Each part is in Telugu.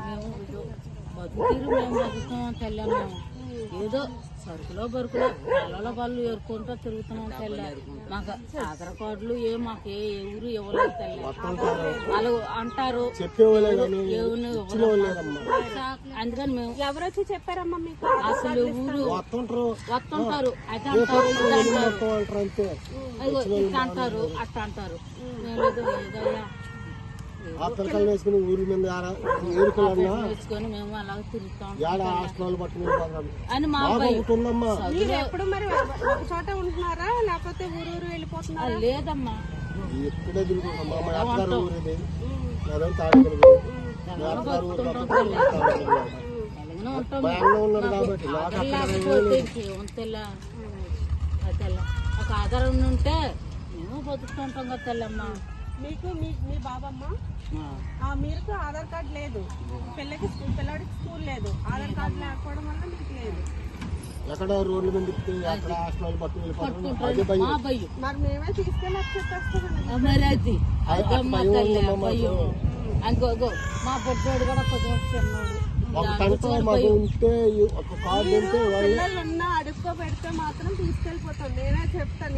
మేము బతుకుతీరు మేము బతుకుతాం తెల్ల మేము ఏదో సరుకులో బరుకులో పిల్లల వాళ్ళు ఏరుకుంటూ తిరుగుతున్నాం తెల్ల. మాకు ఆధార్ కార్డులు మాకు ఏ ఊరు ఇవ్వలేదు తెల్ల. వాళ్ళు అంటారు అందుకని మేము ఎవరొచ్చి చెప్పారమ్మా మీకు? అసలు ఊరు వస్తుంటారు అయితే అంటారు ఇట్లా అంటారు అట్లా అంటారు. మేము ఏదయ్యా వేసుకుని ఊరి మీద వేసుకొని మేము అలా తిరుగుతాం అని మా మీరు ఎప్పుడు మరి ఒక చోట ఉంటున్నారా లేకపోతే ఊరు వెళ్ళిపోతున్నారా? లేదమ్మా ఎక్కడే తిరుగుతున్నాం. ఒక ఆధారం ఉంటే మేము బతుకుంటాం కదా తెల్లమ్మా. మీకు మీ బాబమ్మ మీకు ఆధార్ కార్డు లేదు, పిల్లడికి స్కూల్ లేదు, ఆధార్ కార్డు లేకపోవడం వల్ల మీకు లేదు. ఎక్కడ రోడ్ల మీద మరి మేమే తీసుకెళ్ళి చెప్పేస్తాం. మా పొట్టోడు కూడా కొంచెం చిన్నోడు పిల్లలున్నా అడుక్కో పెడితే మాత్రం తీసుకెళ్ళిపోతాం. నేనే చెప్తాను,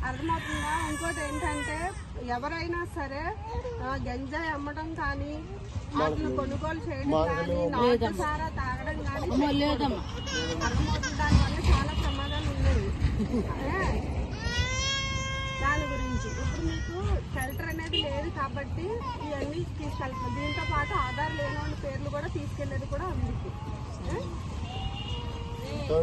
అర్థమవుతుందా? ఇంకోటి ఏంటంటే ఎవరైనా సరే గంజాయి అమ్మడం కానీ వాటిని కొనుగోలు చేయడం కానీ నాటుసారా తాగడం కానీ లేదమ్మా. అర్థమవుతుంది. దానివల్ల చాలా ప్రమాదాలు ఉన్నాయి. దాని గురించి ఇప్పుడు మీకు షెల్టర్ అనేది లేదు కాబట్టి ఇవన్నీ తీసుకెళ్తాం. దీంతో పాటు ఆధార్ లేని వాళ్ళ పేర్లు కూడా తీసుకెళ్లేది కూడా అందుకు.